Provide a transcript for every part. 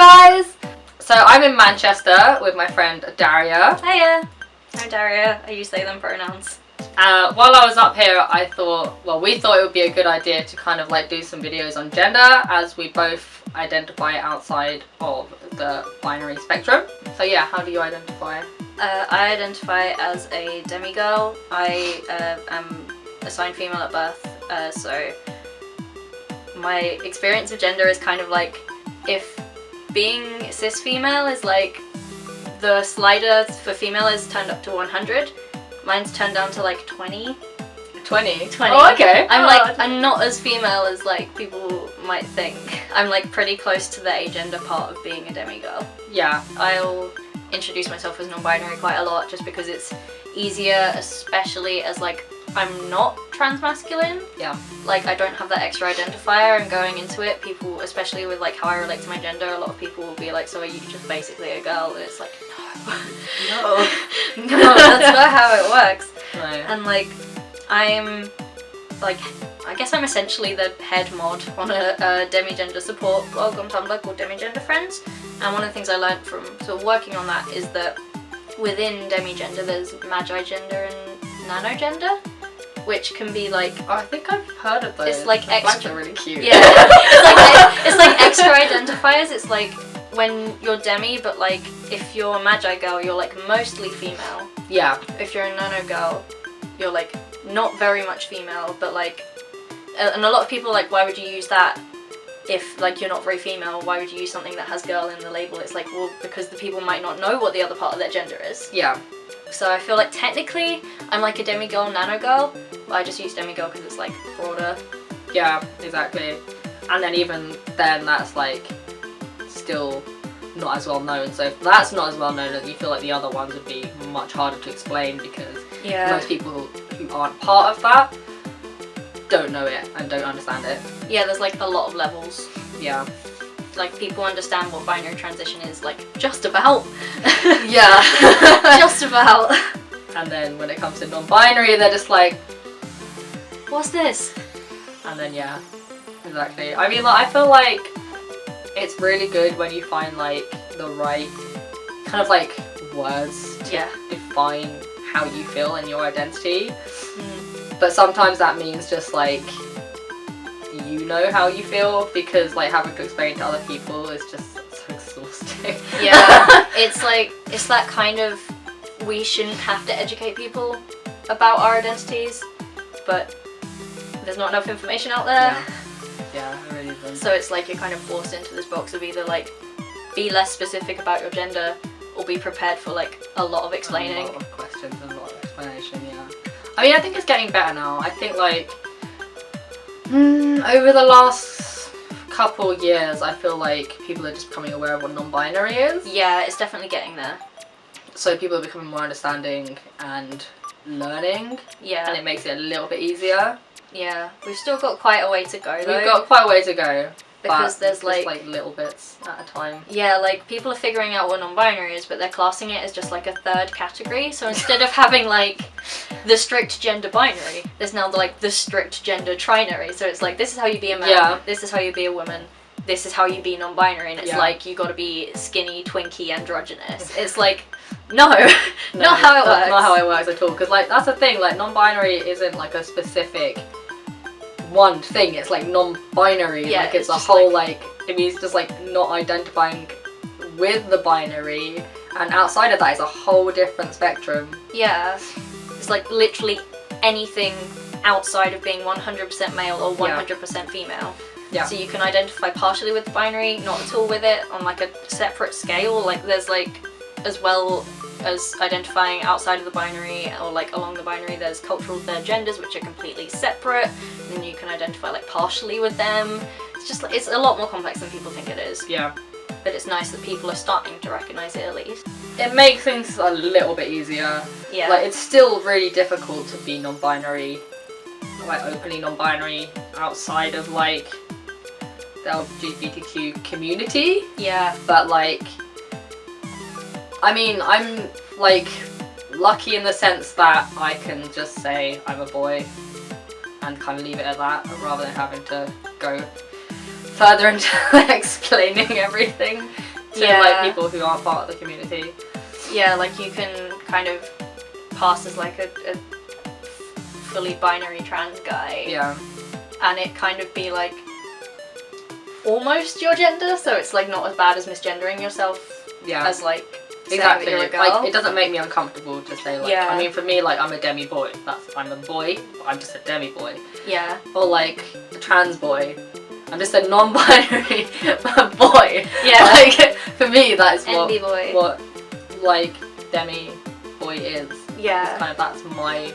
guys! So I'm in Manchester with my friend Daria. Hiya! I'm Daria. I use they them pronouns. While I was up here, I thought, we thought it would be a good idea to kind of like do some videos on gender, as we both identify outside of the binary spectrum. So yeah, how do you identify? I identify as a demigirl. I am assigned female at birth, so my experience of gender is kind of like if being cis female is like the slider for female is turned up to 100, mine's turned down to like 20. 20? 20. Oh, okay. I'm not as female as like people might think. I'm like pretty close to the agender part of being a demigirl. Yeah. I'll introduce myself as non-binary quite a lot just because it's easier, especially as like I'm not transmasculine. Yeah. Like I don't have that extra identifier, and going into it, people, especially with like how I relate to my gender, a lot of people will be like, so are you just basically a girl? And it's like, no. No, that's not how it works. No. And like, I'm like, I guess I'm essentially the head mod on a demigender support blog on Tumblr called Demigender Friends. And one of the things I learned from sort of working on that is that within demigender there's magi gender and nanogender, which can be like, oh, I think I've heard of those. It's like extra, are really cute. Yeah, it's like extra identifiers. It's like when you're demi, but like if you're a magi girl, you're like mostly female. Yeah. If you're a nano girl, you're like not very much female, but like, and a lot of people are like, why would you use that if like you're not very female? Why would you use something that has girl in the label? It's like, well, because the people might not know what the other part of their gender is. Yeah. So I feel like technically I'm like a demigirl, nano girl, but I just use demigirl because it's like broader. Yeah, exactly. And then even then that's like still not as well known. So if that's not as well known, then you feel like the other ones would be much harder to explain because most people who aren't part of that don't know it and don't understand it. Yeah, there's like a lot of levels. Yeah. Like people understand what binary transition is, like just about. Yeah. Just about. And then when it comes to non-binary, they're just like, what's this? And then yeah, exactly. I mean, like, I feel like it's really good when you find like the right kind of like words to define how you feel and your identity. But sometimes that means just like you know how you feel, because like having to explain to other people is just so exhausting. Yeah. It's like, it's that kind of, we shouldn't have to educate people about our identities, but there's not enough information out there. Yeah, it really isn't. So it's like you're kind of forced into this box of either like be less specific about your gender or be prepared for like a lot of explaining. A lot of questions and a lot of explanation, yeah. I mean, I think it's getting better now. I think like over the last couple years, I feel like people are just becoming aware of what non-binary is. Yeah, it's definitely getting there. So people are becoming more understanding and learning. Yeah. And it makes it a little bit easier. Yeah. We've still got quite a way to go though. We've got quite a way to go. Because there's just like little bits at a time. Yeah, like people are figuring out what non-binary is, but they're classing it as just like a third category. So instead of having like the strict gender binary, there's now like the strict gender trinary. So it's like, this is how you be a man, this is how you be a woman, this is how you be non-binary, and it's like you gotta be skinny, twinky, androgynous. It's like, no, not how it works. Not how it works at all. Because like that's the thing, like non-binary isn't like a specific one thing. It's like non-binary. Yeah, like it's a whole like it means just like not identifying with the binary, and outside of that is a whole different spectrum. Yeah, it's like literally anything outside of being 100% male or 100% female. Yeah. So you can identify partially with the binary, not at all with it, on like a separate scale. Like there's like, as well as identifying outside of the binary or like along the binary, there's cultural third genders, which are completely separate, and then you can identify like partially with them. It's just like, it's a lot more complex than people think it is. Yeah. But it's nice that people are starting to recognise it at least. It makes things a little bit easier. Yeah. Like it's still really difficult to be non-binary, like openly non-binary outside of like the LGBTQ community. Yeah. But like, I mean, I'm like lucky in the sense that I can just say I'm a boy and kind of leave it at that, rather than having to go further into explaining everything. to like people who aren't part of the community. Yeah, like you can kind of pass as like a fully binary trans guy. Yeah. And it kind of be like almost your gender, so it's like not as bad as misgendering yourself as like exactly. That you're a girl. Like it doesn't make me uncomfortable to say like I mean for me like I'm a demi-boy. I'm a boy, but I'm just a demi-boy. Yeah. Or like a trans boy. I'm just a non-binary boy. Yeah. Like for me that is what like demi-boy is. Yeah. It's kind of that's my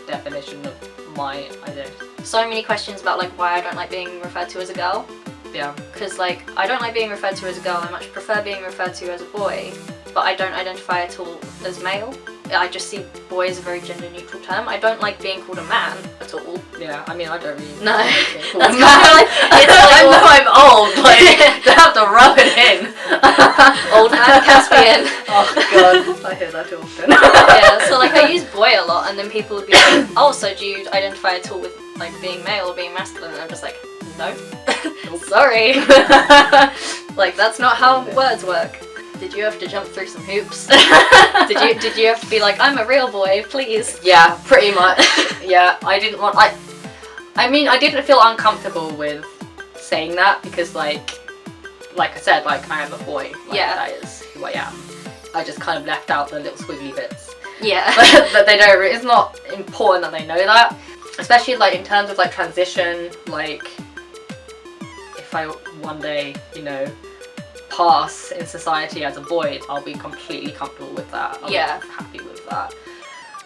definition of my identity. So many questions about like why I don't like being referred to as a girl. Yeah. Because like I don't like being referred to as a girl. I much prefer being referred to as a boy. But I don't identify at all as male. I just see boy as a very gender neutral term. I don't like being called a man at all. Yeah, I mean I don't really no. like being called That's a man. it's like, I know I'm old, like they have to rub it in. Old man Caspian. Oh god, I hear that too often. Yeah, so like I use boy a lot and then people would be like, oh, so do you identify at all with like being male or being masculine? And I'm just like, no. Sorry. Like that's not how words work. Did you have to jump through some hoops? Did you have to be like, I'm a real boy, please? Yeah, pretty much. Yeah, I didn't want I mean I didn't feel uncomfortable with saying that because like I said, like I am a boy. Like, that is who I am. I just kind of left out the little squiggly bits. Yeah. But they don't. It's not important that they know that, especially like in terms of like transition. Like if I one day, you know, pass in society as a boy, I'll be completely comfortable with that. I'll be happy with that.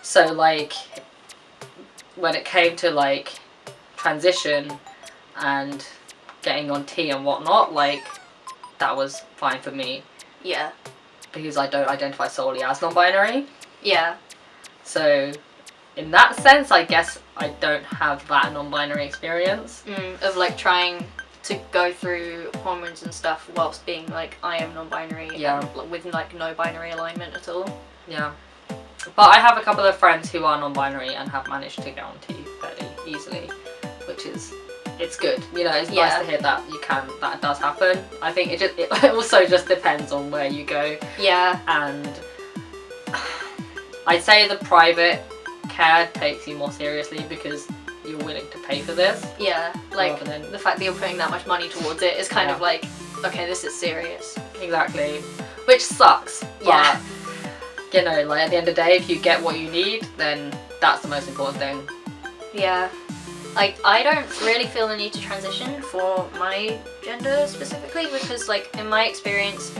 So like when it came to like transition and getting on tea and whatnot, like that was fine for me. Yeah. Because I don't identify solely as non-binary. Yeah. So in that sense, I guess I don't have that non-binary experience. Of like trying to go through hormones and stuff whilst being like I am non-binary and with like no binary alignment at all. Yeah. But I have a couple of friends who are non-binary and have managed to get on tea fairly easily, which is it's good. You know, it's nice to hear that that does happen. I think it also just depends on where you go. Yeah. And I'd say the private care takes you more seriously because you're willing to pay for this. Yeah, like the fact that you're putting that much money towards it is kind of like, okay, this is serious. Exactly. Which sucks. Yeah. But, you know, like at the end of the day, if you get what you need, then that's the most important thing. Yeah. Like, I don't really feel the need to transition for my gender specifically because, like, in my experience,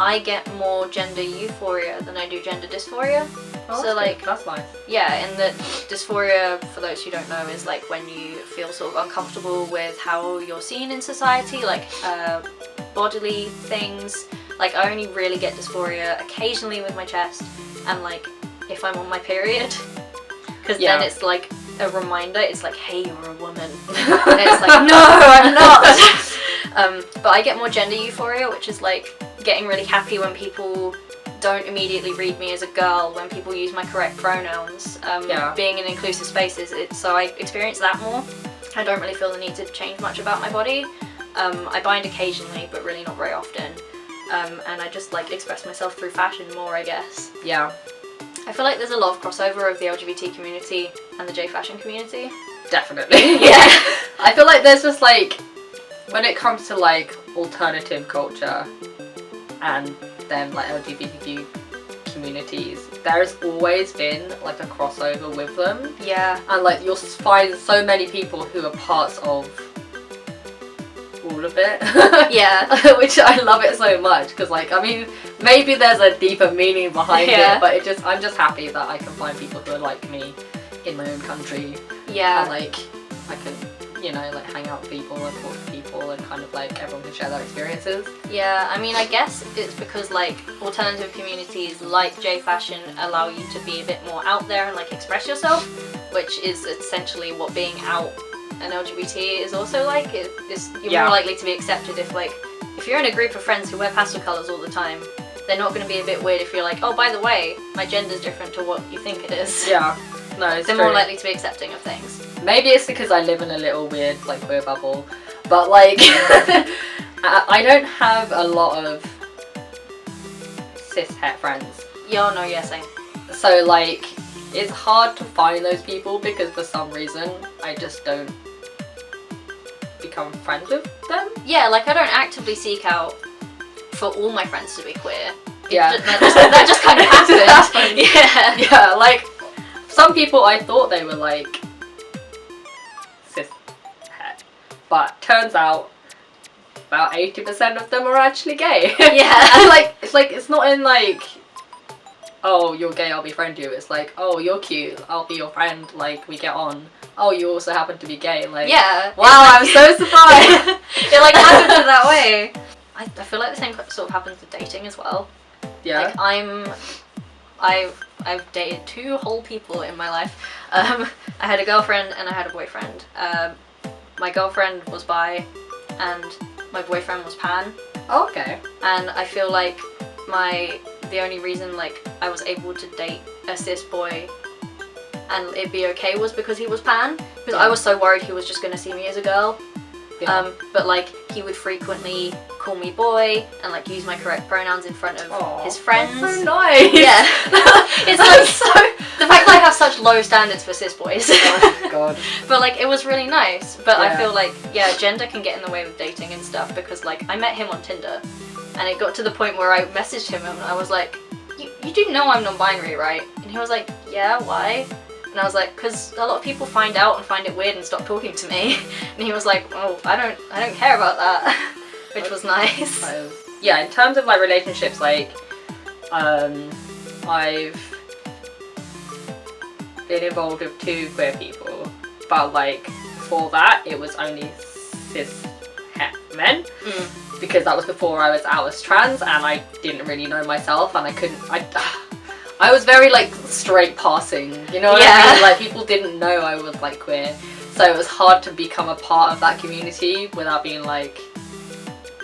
I get more gender euphoria than I do gender dysphoria. Oh, so like that's nice. Yeah, and the dysphoria, for those who don't know, is like when you feel sort of uncomfortable with how you're seen in society, like bodily things. Like I only really get dysphoria occasionally with my chest and like if I'm on my period, because then it's like a reminder. It's like, hey, you're a woman. And it's like, no, I'm not. But I get more gender euphoria, which is like getting really happy when people don't immediately read me as a girl, when people use my correct pronouns, being in inclusive spaces. So I experience that more. I don't really feel the need to change much about my body. I bind occasionally, but really not very often. And I just like express myself through fashion more, I guess. Yeah. I feel like there's a lot of crossover of the LGBT community and the J fashion community. Definitely. Yeah. I feel like there's just like, when it comes to like alternative culture and then like LGBTQ communities, there's always been like a crossover with them. Yeah. And like you'll find so many people who are parts of all of it. Yeah. Which I love it so much because like, I mean, maybe there's a deeper meaning behind it, but I'm just happy that I can find people who are like me in my own country. Yeah. And like I can, you know, like hang out with people and talk to people and kind of like everyone can share their experiences. Yeah, I mean, I guess it's because like alternative communities like J fashion allow you to be a bit more out there and like express yourself, which is essentially what being out and LGBT is also like. You're more likely to be accepted if you're in a group of friends who wear pastel colours all the time. They're not going to be a bit weird if you're like, oh, by the way, my gender's different to what you think it is. Yeah, no, it's They're true. more likely to be accepting of things. Maybe it's because I live in a little weird like queer bubble, but like I don't have a lot of cis het friends. Yeah, no, yeah, same. So like, it's hard to find those people because for some reason I just don't become friends with them. Yeah, like I don't actively seek out for all my friends to be queer. Yeah. That just kind of happened. Yeah. Yeah, like some people I thought they were like cis het, but turns out about 80% of them are actually gay. Yeah. And like it's not in like, oh, you're gay, I'll befriend you. It's like, oh, you're cute, I'll be your friend, like we get on. Oh, you also happen to be gay, like, yeah. Wow, I'm so surprised. It like happens in that way. I feel like the same sort of happens with dating as well. Yeah. Like I've dated 2 whole people in my life. I had a girlfriend and I had a boyfriend. My girlfriend was bi, and my boyfriend was pan. Oh, okay. And I feel like the only reason like I was able to date a cis boy and it'd be okay was because he was pan. Because I was so worried he was just gonna see me as a girl. Yeah. But like he would frequently call me boy and like use my correct pronouns in front of his friends. That's so nice. Yeah. It's like so the fact that I have such low standards for cis boys. Oh god. But like it was really nice. But I Yeah. feel like gender can get in the way with dating and stuff because like I met him on Tinder and it got to the point where I messaged him and I was like, you do know I'm non-binary, right? And he was like, yeah, why? And I was like, because a lot of people find out and find it weird and stop talking to me. And he was like, oh, I don't care about that. Which was nice. Yeah, in terms of like relationships, like I've been involved with 2 queer people, but like before that it was only cis het men. Because that was before I was out as trans and I didn't really know myself and I was very like straight passing, you know what I mean? Like people didn't know I was like queer, so it was hard to become a part of that community without being like,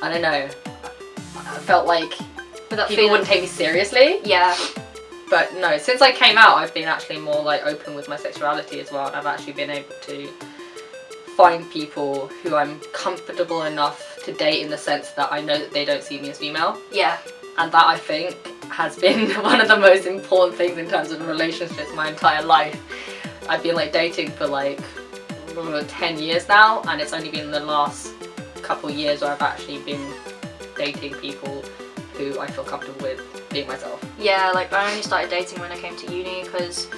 I don't know, I felt like people wouldn't take me seriously. Yeah. But no, since I came out I've been actually more like open with my sexuality as well, and I've actually been able to find people who I'm comfortable enough to date in the sense that I know that they don't see me as female. Yeah. And that I think has been one of the most important things in terms of relationships my entire life. I've been like dating for like 10 years now, and it's only been the last couple years where I've actually been dating people who I feel comfortable with being myself. Yeah, like I only started dating when I came to uni because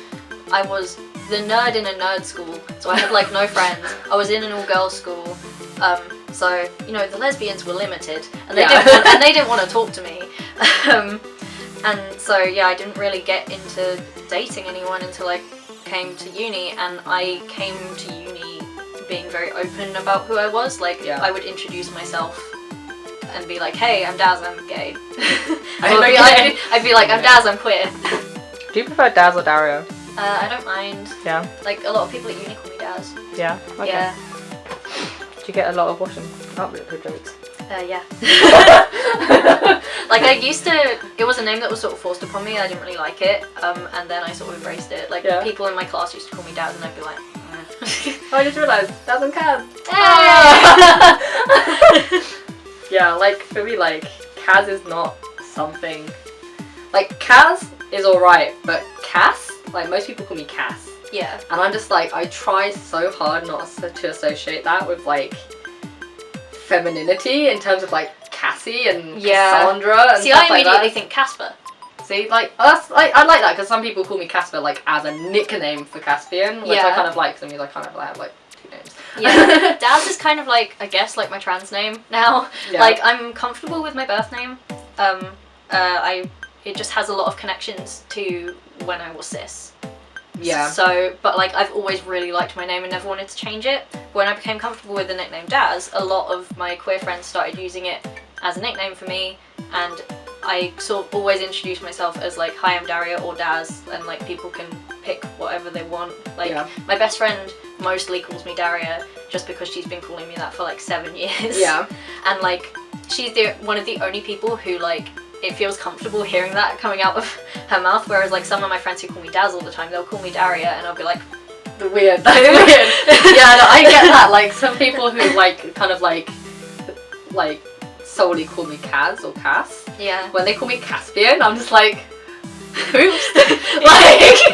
I was the nerd in a nerd school, so I had like no friends. I was in an all-girls school, so you know the lesbians were limited, and they didn't want to talk to me. And so yeah, I didn't really get into dating anyone until I came to uni, and I came to uni being very open about who I was. Like I would introduce myself and be like, hey, I'm Daz, I'm gay. I'd be like, I'm Daz, I'm queer. Do you prefer Daz or Dario? I don't mind. Yeah. Like a lot of people at uni call me Daz. Yeah? Okay. Yeah. Do you get a lot of washing up with jokes? Yeah. Like I used to, it was a name that was sort of forced upon me, I didn't really like it, and then I sort of embraced it. Like people in my class used to call me Daz and I'd be like, I just realised, Daz and Caz. hey! Yeah, like for me, like Caz is not something, like Caz is alright, but Cass, like most people call me Cass. Yeah. And I'm just like, I try so hard not to associate that with like femininity in terms of like Cassie and Cassandra and see, stuff I immediately like that. think Casper. See, like that's like I like that because some people call me Casper like as a nickname for Caspian, which I kind of like because I kind of have like 2 names. Yeah. Daz is kind of like, I guess, like my trans name now. Yeah. Like I'm comfortable with my birth name. It just has a lot of connections to when I was cis. Yeah. So, but like I've always really liked my name and never wanted to change it. When I became comfortable with the nickname Daz, a lot of my queer friends started using it as a nickname for me, and I sort of always introduce myself as like, hi, I'm Daria or Daz, and like people can pick whatever they want. Like my best friend mostly calls me Daria just because she's been calling me that for like 7 years. Yeah. And like she's one of the only people who like it feels comfortable hearing that coming out of her mouth, whereas like some of my friends who call me Daz all the time, they'll call me Daria and I'll be like, the weird. That's weird. Yeah, no, I get that. Like some people who like kind of like solely call me Caz or Cass. Yeah. When they call me Caspian, I'm just like, oops. Like,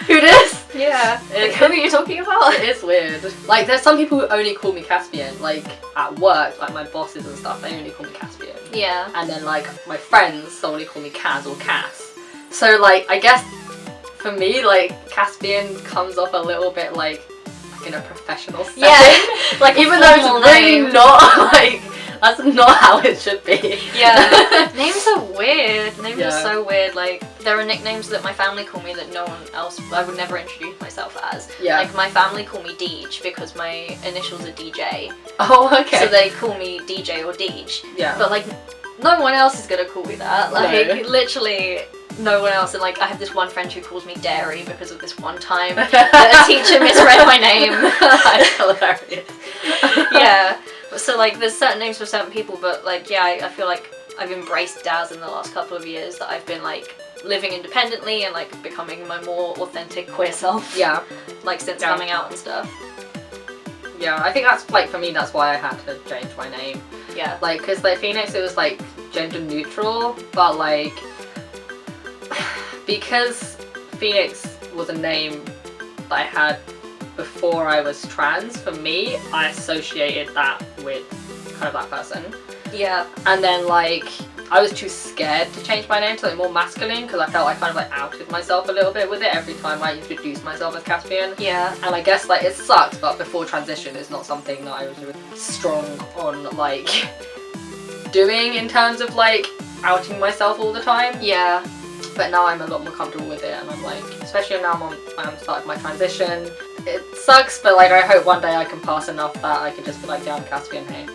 who dis? Yeah. Like, who are you talking about? It is weird. Like, there's some people who only call me Caspian. Like, at work, like my bosses and stuff, they only call me Caspian. Yeah. And then, like, my friends solely call me Caz or Cass. So, like, I guess for me, like, Caspian comes off a little bit like in a professional setting. Yeah. Like, even though it's really not, like, that's not how it should be. Yeah. Names are weird. Names Yeah. are so weird. Like, there are nicknames that my family call me that no one else, I would never introduce myself as. Yeah. Like, my family call me Deej because my initials are DJ. Oh, okay. So they call me DJ or Deej. Yeah. But, like, no one else is gonna call me that. Like, No. Literally no one else. And, like, I have this one friend who calls me Dairy because of this one time that a teacher misread my name. That's hilarious. Yeah. So, like, there's certain names for certain people, but, like, yeah, I feel like I've embraced Daz in the last couple of years, that I've been, like, living independently and, like, becoming my more authentic queer self. Yeah. Like, since Yeah. coming out and stuff. Yeah, I think that's, like, for me, that's why I had to change my name. Yeah. Like, because, like, Phoenix, it was, like, gender neutral, but, like, because Phoenix was a name that I had before I was trans, for me, I associated that with kind of that person. Yeah. And then, like, I was too scared to change my name to something more masculine because I felt I kind of, like, outed myself a little bit with it every time I introduced myself as Caspian. Yeah. And I guess, like, it sucks, but before transition, it's not something that I was really strong on, like, doing in terms of, like, outing myself all the time. Yeah. But now I'm a lot more comfortable with it, and I'm like, especially now I'm starting my transition. It sucks, but, like, I hope one day I can pass enough that I can just be like, yeah, I'm Caspian, hey.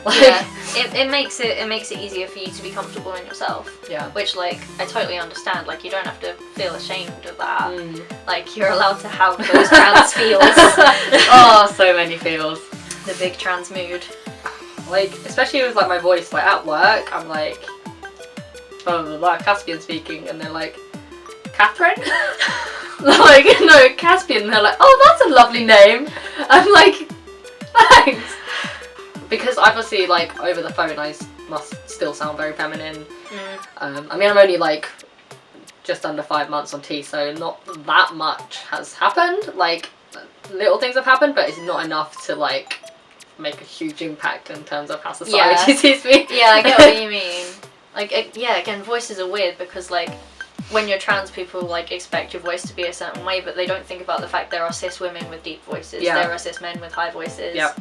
Like, Yeah. It makes it easier for you to be comfortable in yourself. Yeah. Which, like, I totally understand. Like, you don't have to feel ashamed of that. Mm. Like, you're allowed to have those trans feels. Oh, so many feels. The big trans mood. Like, especially with, like, my voice, like, at work, I'm like, blah, blah, blah, Caspian speaking, and they're like, Catherine? Like, no, Caspian, and they're like, oh, that's a lovely name. I'm like, thanks. Because obviously, like, over the phone, I must still sound very feminine. Mm. I mean, I'm only, like, just under 5 months on T, so not that much has happened. Like, little things have happened, but it's not enough to, like, make a huge impact in terms of how society sees me. Yeah, I get what you mean. Like, yeah, again, voices are weird because, like, when you're trans, people, like, expect your voice to be a certain way, but they don't think about the fact there are cis women with deep voices. Yeah. There are cis men with high voices. Yep.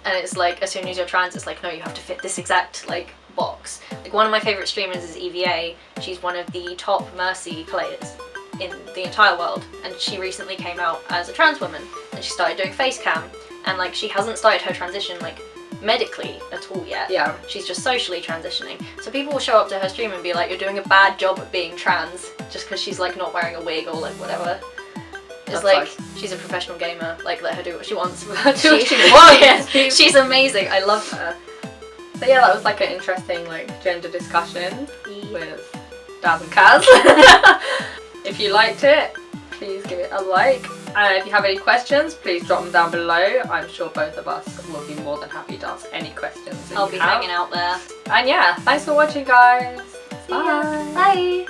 And it's like, as soon as you're trans, it's like, no, you have to fit this exact, like, box. Like, one of my favourite streamers is EVA. She's one of the top Mercy players in the entire world, and she recently came out as a trans woman, and she started doing face cam, and, like, she hasn't started her transition, like, medically at all yet. Yeah. She's just socially transitioning. So people will show up to her stream and be like, you're doing a bad job at being trans, just because she's, like, not wearing a wig or, like, whatever. It's That's like, like, she's a professional gamer, like, let her do what she wants. do what she wants. Yeah, she's amazing, I love her. So yeah, that was like an interesting, like, gender discussion Yeah. with Daz and Caz. If you liked it, please give it a like. And if you have any questions, please drop them down below. I'm sure both of us will be more than happy to answer any questions that I'll you be have. hanging out there. And yeah, thanks for watching, guys. See ya. Bye.